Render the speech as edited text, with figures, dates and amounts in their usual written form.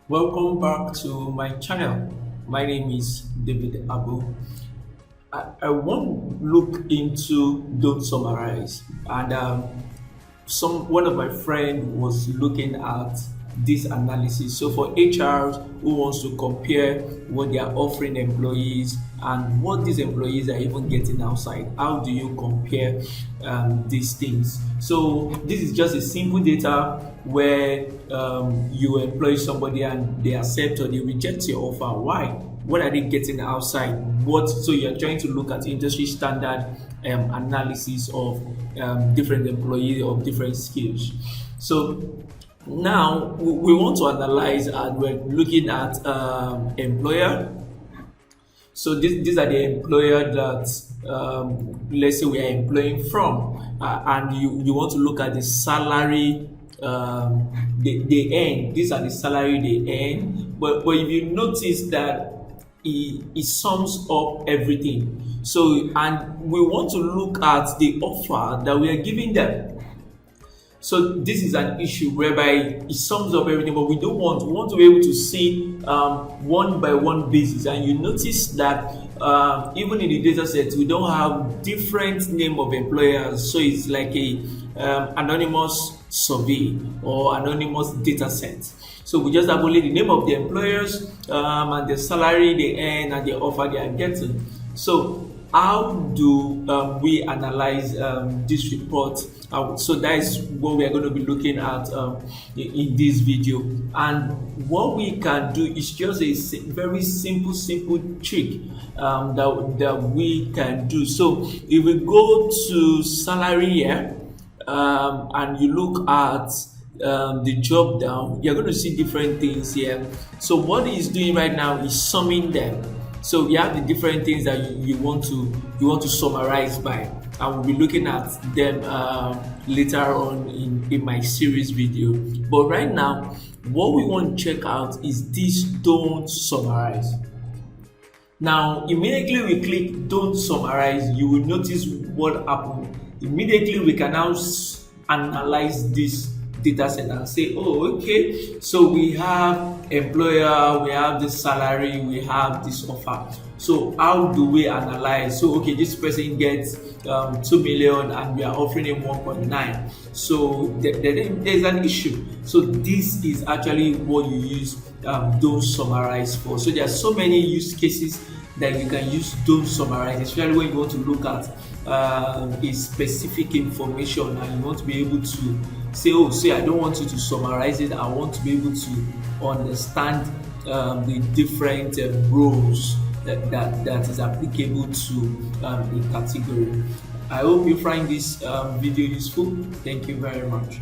Welcome back to my channel. My name is David Abu. I want to look into Don't Summarize, and one of my friend was looking at this analysis. So for HRs who wants to compare what they are offering employees and what these employees are even getting outside, how do you compare these things? So this is just a simple data where you employ somebody and they accept or they reject your offer. Why? What are they getting outside? So you're trying to look at industry standard analysis of different employees of different skills. So now we want to analyze, and we're looking at employer. So these are the employer that let's say we are employing from, and you want to look at the salary they earn. These are the salary they earn. But if you notice that it sums up everything. So, and we want to look at the offer that we are giving them. So this is an issue whereby it sums up everything, but we want to be able to see one by one basis. And you notice that even in the data set, we don't have different name of employers. So it's like a anonymous survey or anonymous data set. So we just have only the name of the employers and the salary they earn and the offer they are getting. So how do we analyze this report? So that is what we are going to be looking at in this video. And what we can do is just a very simple trick that we can do. So if we go to salary here and you look at the drop down, you're going to see different things here. So what it's doing right now is summing them. So you have the different things that you want to summarize by, and we'll be looking at them later on in my series video. But right now, what we want to check out is this Don't Summarize. Now, immediately we click Don't Summarize, you will notice what happened. Immediately we can now analyze this data set and say, oh, okay, so we have employer, we have the salary, we have this offer. So how do we analyze? So okay, this person gets 2 million and we are offering him 1.9. So there's an issue. So this is actually what you use Don't Summarize for. So there are so many use cases that you can use Don't Summarize, especially when you want to look at a specific information and you want to be able to say, oh, say I don't want you to summarize it, I want to be able to understand the different roles that is applicable to a category. I hope you find this video useful. Thank you very much.